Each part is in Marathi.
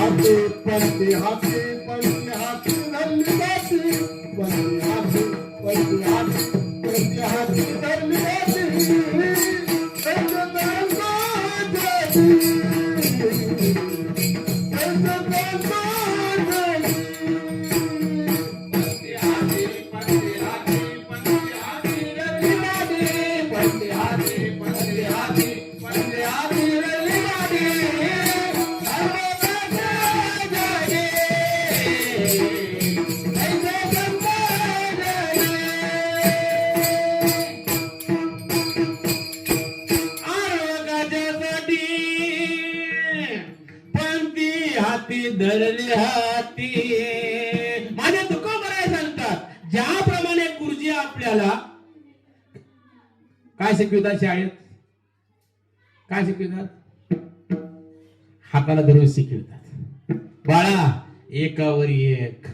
पंथी हाती धरली जाती पंथी हाती धरली धरले हाती. माझे तुकोबराय सांगतात, ज्याप्रमाणे गुरुजी आपल्याला काय शिकवतात शाळेत, काय शिकवतात, हाताला धरून शिकवतात. बाळा एकावर एक,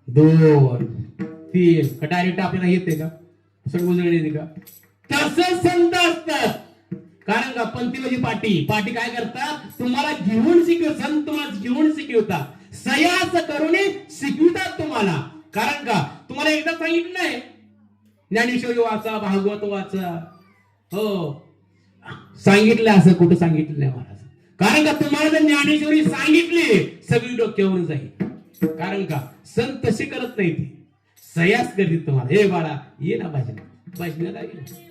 दोन, तीन, का डायरेक्ट आपल्याला येते का, सगळं उजळले येते का? तसंच संत असतात. कारण का पंथी म्हणजे पाठी काय करतात, तुम्हाला घेऊन संत तुम्हाला घेऊन शिकवतात, सयास करून शिकवतात तुम्हाला. कारण का तुम्हाला एकदा सांगितलंय ज्ञानेश्वरी वाचा, भागवत वाचा, हो सांगितलं, असं कुठं सांगितलं नाही महाराज. कारण का तुम्हाला जर ज्ञानेश्वरी सांगितली सगळी डोक्यावर जाईल. कारण का संत तशी करत नाही, ती सयास करते तुम्हाला. हे बाळा ये ना भाजनाला ये.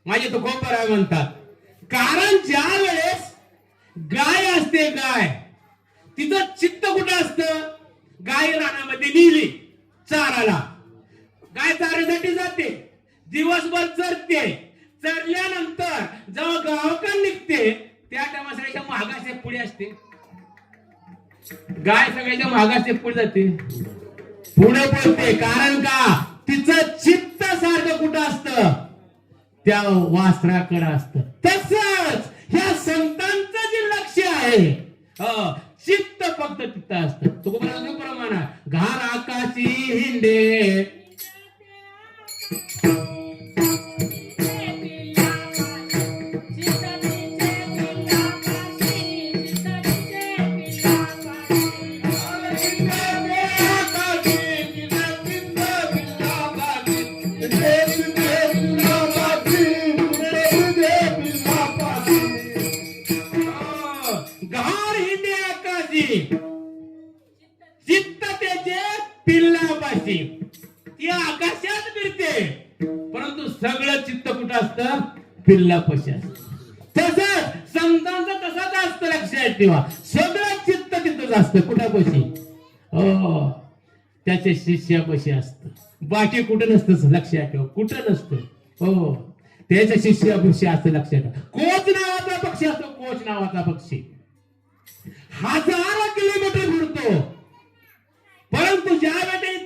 माझे तो गोपराय म्हणतात. कारण ज्या वेळेस गाय असते, गाय तिचं चित्त कुठं असतं, गाय रानामध्ये नेली चाराला, गाय चाऱ्यासाठी जाते, दिवसभर चरते, चरल्यानंतर जेव्हा गावाकडे निघते त्या टायमा सगळ्याच्या महागाचे पुढे असते, गाय सगळ्याच्या महागाचे पुढे जाते, पुढे पळते. कारण का तिचं चित्त सारखं कुठं असतं, त्या वासराकडे असत. तसंच ह्या संतांचं जे लक्ष आहे, चित्त फक्त तिथं असतं. तो प्रमाण घार आकाशी हिंडे, कशी ती आकाशात फिरते, परंतु सगळं चित्त कुठं असतं? पिल्लापाशी असतं. तसंच संतांचं तसंच असतं, लक्षात ठेवा. सगळं चित्त तिथंच असतं. कुठापाशी? हो, त्याच्या शिष्यापाशी असतं. बाकी कुठं नसतं, लक्षात ठेवा. कुठं नसतं. हो, त्याच्या शिष्यापाशी असतं, लक्षात ठेवा. कोच नावाचा पक्षी असतो, कोच नावाचा पक्षी हजारो किलोमीटर फिरतो, परंतु ज्या वेळी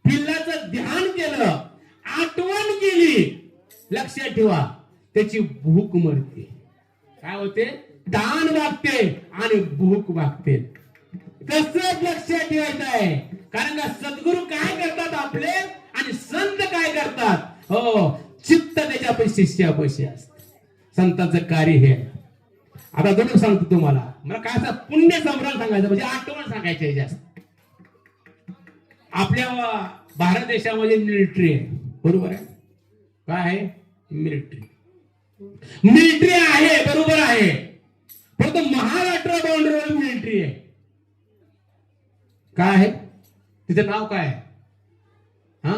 पिल्लाचं ध्यान केलं, आठवण केली, लक्षात ठेवा, त्याची भूक मरते. काय होते? ताण वागते आणि भूक वागते. कसं लक्षात ठेवायचं आहे? कारण का सद्गुरू काय करतात आपले आणि संत काय करतात? हो, चित्त त्याच्यापाशी शिष्यापाशी असतं. संतांचं कार्य हे. आता दोन सांगतो तुम्हाला. मला काय असं पुण्य संभ्रम सांगायचं, म्हणजे आठवण सांगायची आहे जास्त. आपल्या भारत देशामध्ये मिलिटरी आहे, बरोबर आहे? काय आहे? मिलिटरी. मिलिटरी आहे, बरोबर आहे. परंतु महाराष्ट्र बाउंड्रीवर मिलिटरी आहे. काय आहे तिचं नाव? काय आहे? हा,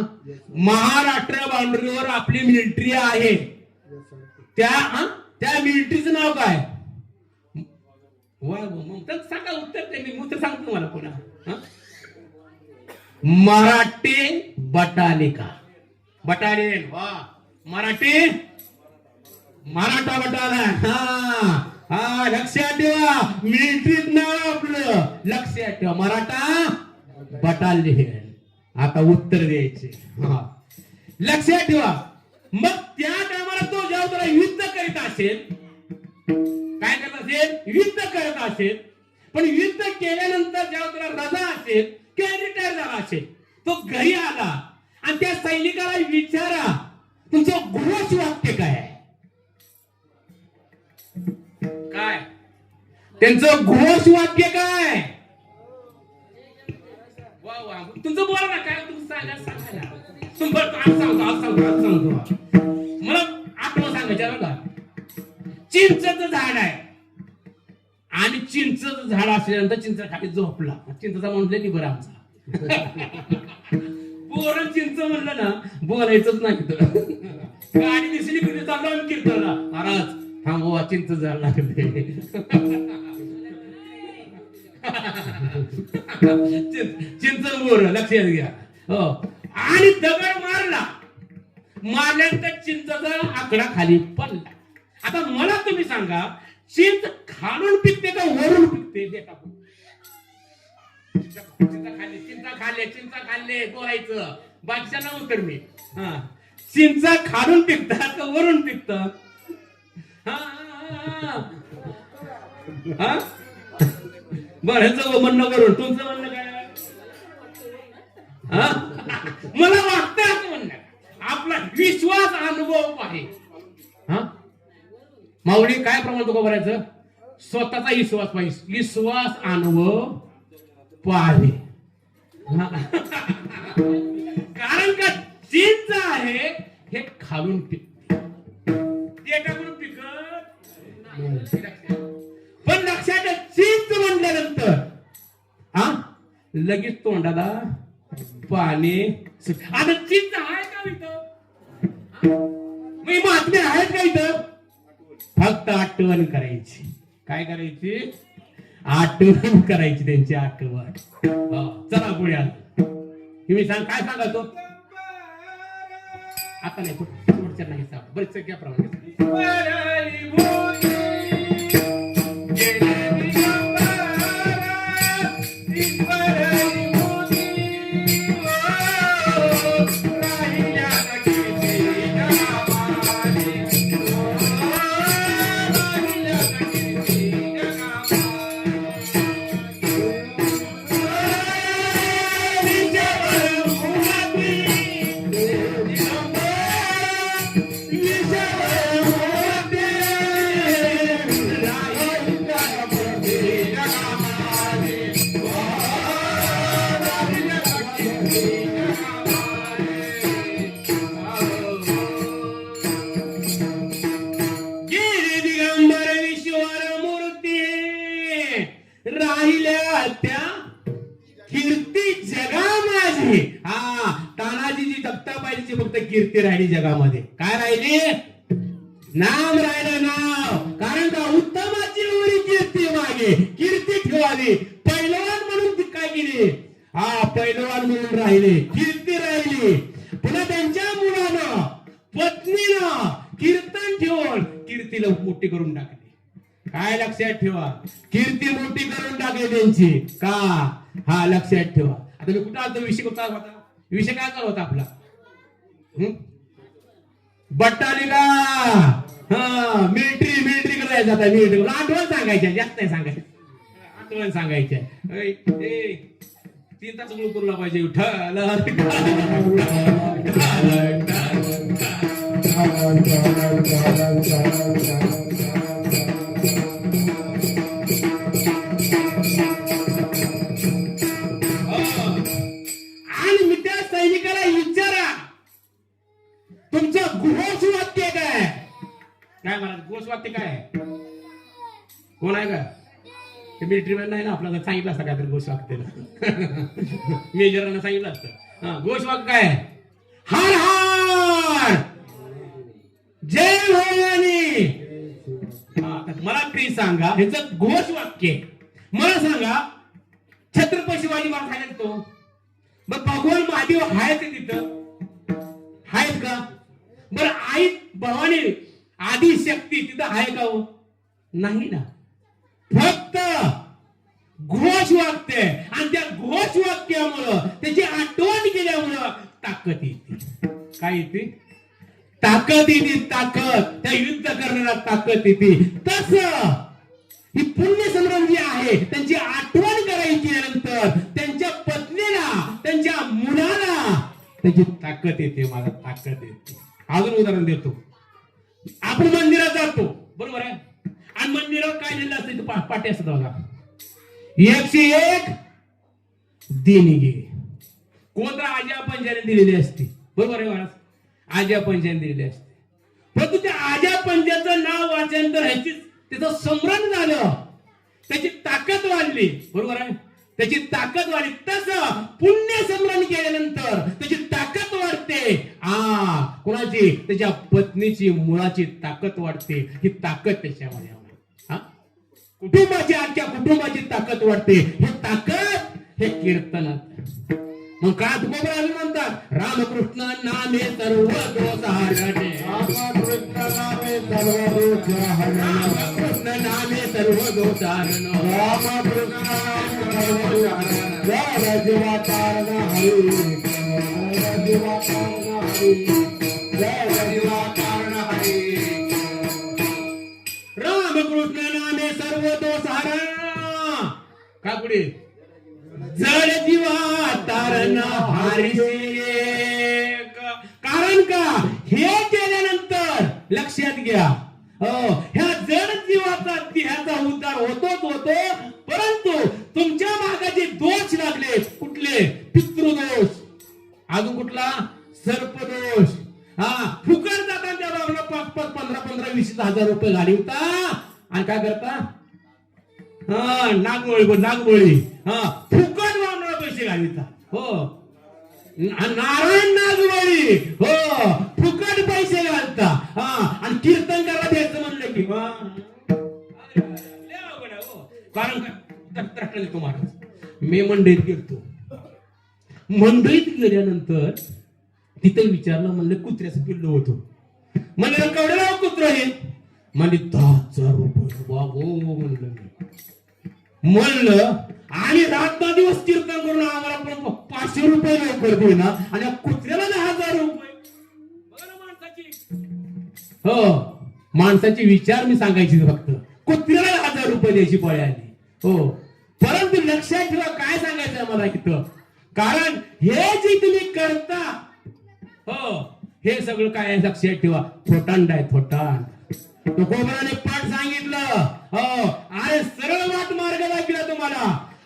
महाराष्ट्र बाउंड्रीवर आपली मिलिटरी आहे. त्या मिलिटरीचं नाव काय? सांगा उत्तर. ते मी उत्तर सांगतो तुम्हाला पुन्हा. मराठी बटालिका, बटालियन. वा, मराठी मराठा बटालियन. हा, लक्षात ठेवा. मिलिटरीत नाव आपलं, लक्षात ठेवा, मराठा बटालियन. आता उत्तर द्यायचे. हा, लक्षात ठेवा. मग त्या टायमाला तो जेव्हा त्याला युद्ध करीत असेल, काय करत असेल? युद्ध करत असेल. पण युद्ध केल्यानंतर जेव्हा त्याला रजा असेल किंवा रिटायर झाला असेल, तो घरी आला आणि त्या सैनिकाला विचारा, तुमचं घोष वाक्य काय आहे? काय त्यांचं घोष वाक्य काय? वा वा, तुमचं बोला ना. काय तुम्ही सांगा ना. सांगतो. मला आठवण सांगायचं बघा. चिंचेचं झाड आहे आणि चिंचेचं झाड असल्यानंतर चिंच खाली झोपला. चिंचचा म्हणलं की बरं आमचा पोरं चिंच म्हणलं ना, बोलायचंच नाही. गाडी दिसली कधी चाललो कीर्तनला, महाराज थांबवा, चिंच झाड लागले. चिंच बोर, लक्षात घ्या. हो, आणि दगड मारल्यानंतर चिंचचा आकडा खाली पडला. आता मला तुम्ही सांगा, चिंच खालून पिकते का वरून पिकते? चिंचा खाल्ले बोलायचं, बादशाला उत्तर मी. चिंचा खालून पिकतात का वरून पिकतात? बरं, ह्याचं म्हणणं करून तुमचं म्हणणं काय? मला वाटतं असं म्हणणं. आपला विश्वास अनुभव आहे. माऊली काय प्रमाण तुका करायचं? स्वतःचा विश्वास पाहिजे. विश्वास अनुभव पाहे. कारण का चिंच आहे हे खालून पिकते, ते टाकून पिकत. पण लक्षात, चिंच म्हणल्यानंतर लगेच तोंडाला पाणी. आता चिंच आहे का इथं? महात्मे आहेत का इथं? फक्त आठवण करायची. काय करायची? आठवण करायची, त्यांची आठवण. चला पुढे आलो. तुम्ही सांग, काय सांगा तो आता नाही, पुढच्या नाही सांग. बरेच सगळ्या प्रमाणे हा तानाजीची तख्ताबाईची फक्त कीर्ती राहिली जगामध्ये. काय राहिली? नाम राहिलं, नाव. कारण का? उत्तमाची एवढी कीर्ती मागे कीर्ती ठेवावी. पैलवान म्हणून ती काय केली? हा पैलवान म्हणून राहिले, कीर्ती राहिली. पुन्हा त्यांच्या मुलानं पत्नीनं कीर्तन ठेवून कीर्तीला मोठी करून टाकली. काय लक्षात ठेवा? कीर्ती मोठी करून टाकली त्यांची. का? हा लक्षात ठेवा. आता मी कुठं आलो? विषय कुठला होता? विषय काय चालू होता आपला? बट्टालिका. हा मिलिटरी करायचं. आता मिलिटरी आठवण सांगायच्या, जास्त नाही सांगायचं, आठवण सांगायच्या. 3 तास करू पाहिजे. आणि मी त्या सैनिकाला विचारा, तुमचं घोष वाक्य काय? काय मला घोष वाक्य काय? कोण आहे का? मिलिटरी मॅन नाही ना, आपल्याला सांगितलं असतं काय तर घोष वाक्य. मेजरांना सांगितलं असतं. हा घोष वाक्य काय? हर हर जय भवानी. मला काही सांगा ह्याचं घोष वाक्य. मला सांगा छत्रपती शिवाजी महाराज आहेत तो, मग भगवान महादेव आहेत तिथं? आहेत का? बरं आई भवानी आदि शक्ती तिथं आहे का? हो नाही ना. फक्त घोष वाक्य. आणि त्या घोष वाक्यामुळं त्याची आठवण केल्यामुळं ताकद येते. काय येते? ताकद येते. ताकद. त्या युद्ध करण्याला ताकद येते. तसं ही पुण्य संभ्रम जी आहे त्यांची आठवण करायची नंतर त्यांच्या पत्नीला, त्यांच्या मुलाला त्याची ताकद येते. मला ताकद येते. अजून उदाहरण देतो. आपण मंदिरात जातो, बरोबर आहे, आणि मंदिरावर काय लिहिलं असतं? पाठी असत बघा, 101 देणगी. कोणत्या आज्या पंजाने दिलेली असते, बरोबर आहे महाराज? आज्या पंजाने दिलेली असते. परंतु त्या आज्या पंजाचं नाव वाचल्यानंतर ह्याची त्याचं स्मरण झालं, त्याची ताकद वाढली, बरोबर आहे? त्याची ताकद वाढली. तसं पुण्य स्मरण केल्यानंतर त्याची ताकद वाढते. कोणाची? त्याच्या पत्नीची, मुलाची ताकद वाढते. ही ताकद त्याच्यामध्ये कुटुंबाची, आजच्या कुटुंबाची ताकद वाढते. हे ताकद हे कीर्तनात. मग काय तुकोबराज म्हणतात? रामकृष्ण नामे सर्व दोष हरणे. रामकृष्ण नामे सर्व दोष हरणे. रामकृष्ण नामे सर्व दोष हरणे. रामकृष्ण नामे सर्व दोष हरणे. जय जीवा कारण हरी. जय जीवा कारण हरी. जय जीवा कारण हरी. रामकृष्ण नामे सर्व दोष हरण. का पुढे? जड जीवा तारण हरी. कारण का? हे केल्यानंतर लक्षात घ्या, ह्या जड जीवाचा देहाचा उद्धार होतोच होतो. परंतु तुमच्या मागाचे दोष लागले. कुठले? पितृदोष. अजून कुठला? सर्पदोष. फुकट जातात त्या बाबा 5-5, 15-15, 20,000 रुपये घालवता आणि काय करता? नागबळी फुकट वामना पैसे घालविता. हो, नारायण नागबळी. हो, फुकट पैसे घालता. आणि कीर्तन करायला द्यायचं म्हणलं की कारण काय? महाराज मी मंडईत गेलतो. मंडईत गेल्यानंतर तिथं विचारलं, म्हणलं कुत्र्याचं पिल्लू होतो. म्हणलं केवढं कुत्र हे? म्हणजे 10,000 रुपये. बाबो म्हणलं आणि रात दिवस कीर्तन करून आम्हाला पण 500 रुपये लवकर दे ना, आणि कुत्र्याला 10,000 रुपये. हो, माणसाचे विचार मी सांगायचे फक्त. कुत्र्याला 10,000 रुपये द्यायची पळी आली. हो, परंतु लक्षात ठेवा काय सांगायचं मला इथं. कारण हे जे तुम्ही करता, हो, हे सगळं काय लक्षात ठेवा, थोटांड आहे. थोटांड. तुकोबराने पाठ सांगितलं. हो, अरे सरळ वाट मार्ग दाखविला तुम्हाला.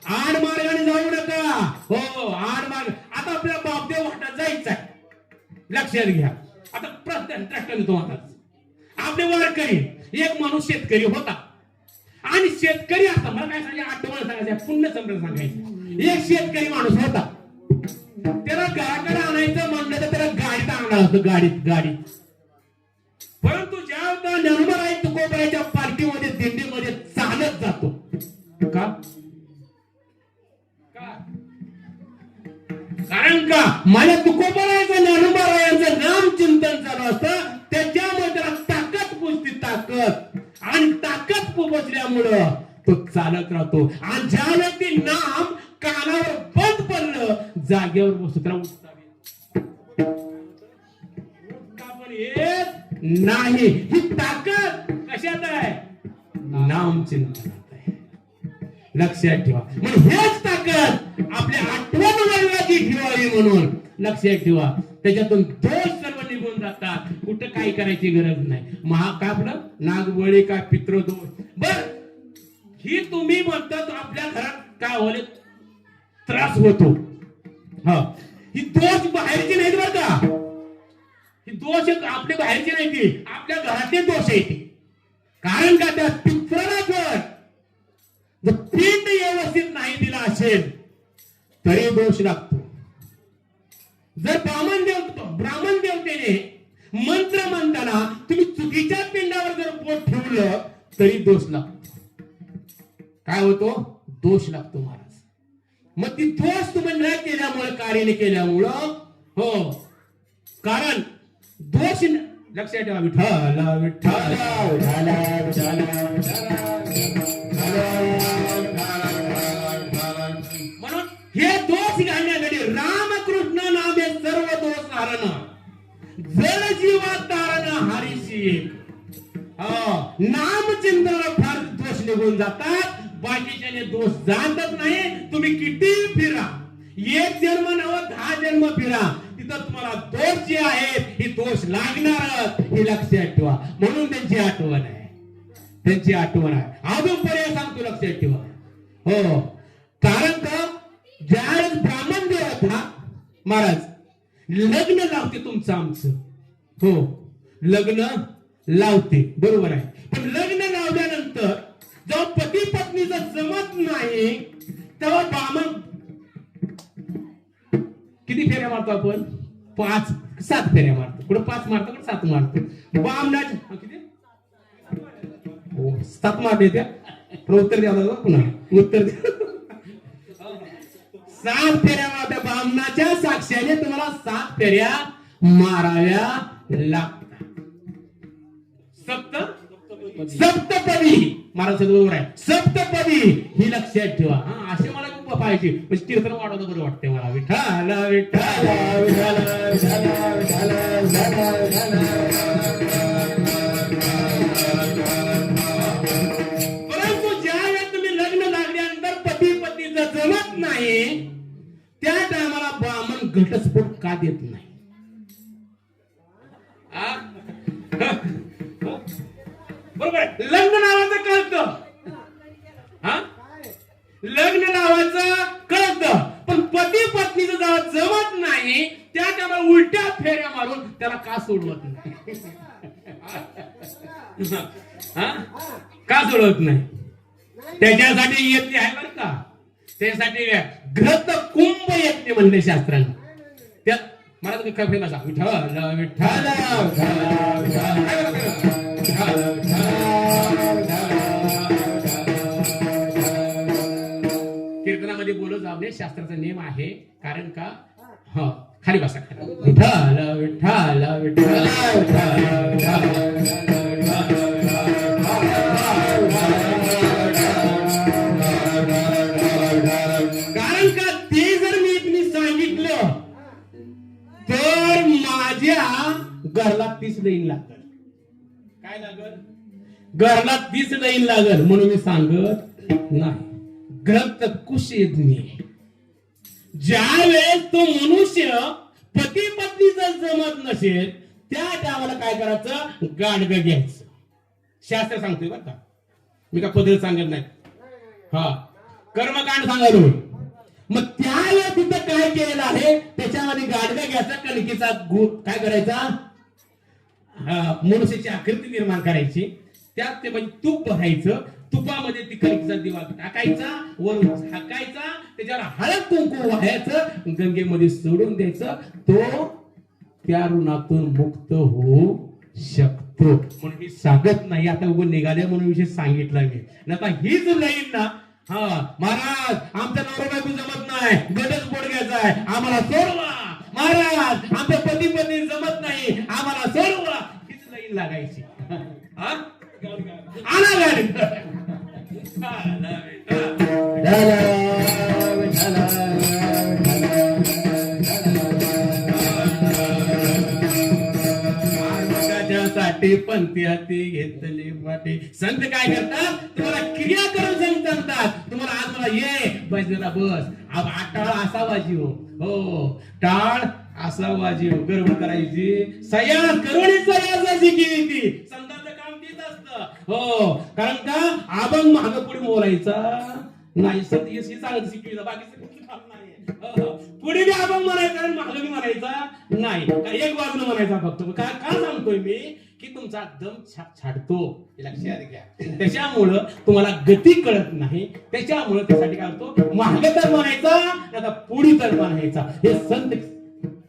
आड मार्गाने जाऊ नका. हो, आड मार्ग. आता आपल्या बापदेव वाटात जायचं आहे. लक्षात घ्या. आता प्रश्न तुम्हाला, आपले वारकरी, एक माणूस शेतकरी होता. आणि शेतकरी असता, मला काय सांगायचं? आठवण सांगायचं, पुण्य संप्रदाय सांगायचं. एक शेतकरी माणूस होता. त्याला चालू असतं गाडीत. परंतु ज्या ज्ञानोबा तुकोबराच्या पालखीमध्ये दिंडीमध्ये चालत जातो. का? कारण का माझ्या तुकोबरायचं ज्ञानोबरायांचं नाम चिंतन चालू असतं. त्याच्यामुळे त्याला ताकद पुजती, ताकद. आणि ताकद पोचल्यामुळं तो चालत राहतो. आणि ज्याला ते नाम कानावर बंद पडलं जागेवर बसतो, त्याला उठता पण येत नाही. ही ताकद कशात आहे? नाम चिंतनात आहे. लक्षात ठेवा. म्हणून हेच ताकद आपल्या आठवण वर्गाची ठेवावी म्हणून लक्षात ठेवा. त्याच्यातून दोष सर्व निघून जातात. कुठं काही करायची गरज नाही. काय आपलं नागबळी काय पितृदोष. बर ही तुम्ही म्हणतात आपल्या घरात काय होले त्रास होतो. ही दोष बाहेरची नाहीत बरं का. ही दोष आपल्या बाहेरची नाही, ती आपल्या घरातले दोष आहे. कारण का त्या पित्राला जर पिंड व्यवस्थित नाही दिला असेल तरी दोष लागतो. जर ब्राह्मण देवतेने मंत्र म्हणताना तुम्ही चुकीच्या पिंडावर जर बोट ठेवलं तरी दोष लागतो. काय होतो? दोष लागतो महाराज. मग ती दोष तुम्ही न केल्यामुळे, कार्याने केल्यामुळं, हो, कारण दोष लक्षात ठेवा. विठ्ठल विठ्ठल म्हणून हे दोष घालण्यासाठी रामकृष्ण नामे सर्व दोष हरण, जल जीवा तारण हरीशी. नाम चिंतनाला फार दोष निघून जातात. बाकीच्याने दोष जातच नाही. तुम्ही किती फिरा, एक जन्म नव 10 जन्म फिरा, तिथं तुम्हाला दोष जे आहेत हे दोष लागणारच. हे लक्षात ठेवा. म्हणून त्यांची आठवण आहे, त्यांची आठवण आहे. अजून पर्याय सांगतो, लक्षात ठेवा. हो, कारण का ज्यावेळेस ब्राह्मण देव होता महाराज लग्न लावते तुमचं आमचं. हो, लग्न लावते, बरोबर आहे. पण लग्न लावल्यानंतर जेव्हा पती पत्नीचं जमत नाही तेव्हा ब्राह्मण किती फेऱ्या मारतो आपण? 5-7 फेऱ्या मारतो. कुठं 5 मारतो, कुठं 7 मारतो. ब्राह्मणाच्या किती? 7 मारले त्या. उत्तर द्या पुन्हा, उत्तर द्या. 7 फेऱ्या मारत्या. ब्राह्मणाच्या साक्षाने तुम्हाला 7 फेऱ्या माराव्या लागतात. सप्तपदी महाराज बरोबर आहे. सप्तपदी ही लक्षात ठेवा. असे मला खूप पाहिजे, म्हणजे कीर्तन वाढवलं बरं वाटते मला. विठ्ठल विठ्ठल परंतु ज्या वेळेस तुम्ही लग्न लागल्यानंतर पती पत्नीचं जमत नाही त्या टायमाला ब्राह्मण घटस्फोट का देत नाही? बरोबर. लग्न नावाचं कळतं, लग्न नावाचं कळतं, पण पती पत्नीचं जेव्हा जमत नाही त्या टायमाला उलट्या फेऱ्या मारून त्याला का सोडवत नाही? का सोडवत नाही? त्याच्यासाठी यज्ञ आहे बरं का. त्यासाठी घृत कुंभ यज्ञ म्हणले शास्त्रांनी. त्यात मला काय फेमस आहे? विठ्ठल विठ्ठल कीर्तनामध्ये बोलत जाऊ दे, शास्त्राचा नियम आहे. कारण का खाली बसा. विठ्ठल विठ्ठल विठ्ठल कारण का ते जर मी सांगितलं तर माझ्या घरला 30 लाईन लागल. काय लागल? घरला 30 लाईन लागल. म्हणून मी सांगत नाही. ग्रंथ कुशयज्ञ. ज्या वेळेस तो मनुष्य पती पत्नीचं जमत नसेल त्या टायमाला काय करायचं? गाडगं घ्यायचं. शास्त्र सांगतोय बरं का, मी का पदर सांगत नाही. कर्मकांड सांगायलो. मग त्यावेळेस तिथं काय केलेलं आहे? त्याच्यामध्ये गाडगं घ्यायचा, कणकीचा काय करायचा? मनुष्याची आकृती निर्माण करायची. त्यात ते म्हणजे तूप भरायचं. तुपामध्ये ती कणकीचा दिवा टाकायचा, वरून झाकायचा, त्याच्यावर हळद कुंकू वाहायचं, गंगेमध्ये सोडून द्यायचं. तो त्या ऋणातून मुक्त होऊ शकतो. म्हणून मी सांगत नाही आता उभं निघाले म्हणून विषय सांगितला मी. आता हीच लाईन ना, हा महाराज आमच्या नवरा बायको जमत नाही, गटच पोडग्याचा आहे, आम्हाला सोडवा. महाराज आमच्या पती पत्नी जमत नाही, आम्हाला सोडवा. हीच लाईन लागायची. हा आला गाडी. साठी पंथी हाती घेतली वाटे. संत काय करतात, तुम्हाला क्रिया करून सांगतात. तुम्हाला आज मला ये बसला बस टाळ असावा जीव, हो टाळ असावा जीव, गर्व करायची सयास करुणी सयासाची केली. संतांचं काम तेच असतं, हो कारण का अभंग माग पुढे बोलायचा नाही. संत यशी सांगत शिकविला, बाकी सगळं काम नाही. पुढे बी अभंग म्हणायचा आणि मागे बी म्हणायचा नाही, एक बाजूला म्हणायचा फक्त. का सांगतोय मी की तुमचा दम छाडतो, लक्षात घ्या. त्याच्यामुळं तुम्हाला गती कळत नाही, त्याच्यामुळं त्यासाठी काय होतो, मागे तर म्हणायचा आता पुढे तर म्हणायचा. हे संत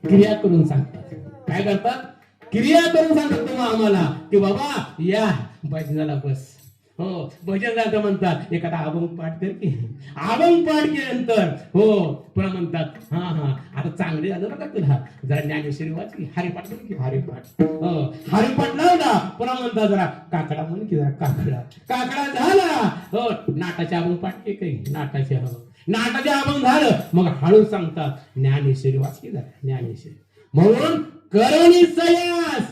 क्रिया करून सांगतात. काय करतात, क्रिया करून सांगतात तुम्हाला आम्हाला की बाबा या भजनाला बस. हो भजन झालं म्हणतात, एखादा अभंग पाठ कर की, अभंग पाठ केल्यानंतर हो पुन्हा म्हणतात हा हा आता चांगले झालं बघा तुला, जरा ज्ञानेश्वरी वाच की, हरिपाठ कर की, हरिपाठ. हो हरिपाठ लावला, पुन्हा म्हणतात जरा काकडा म्हण की, जरा काकडा झाला. हो नाटाचे अभंग पाठ के काही, नाटाचे अभंग झालं, मग हळू सांगतात ज्ञानेश्वरी वाच की, जरा ज्ञानेश्वरी. म्हणून करणी सयास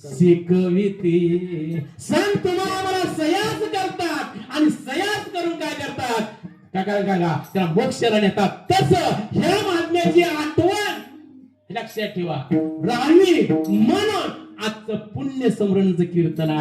शिकविती. संत तुम्हाला सयास करतात आणि सयास करून काय करतात, काय त्याला मोक्षाला नेतात. तसं ह्या महात्म्याची आठवण लक्षात ठेवा राहावी म्हणून आजचं पुण्य स्मरणचं कीर्तन आहे.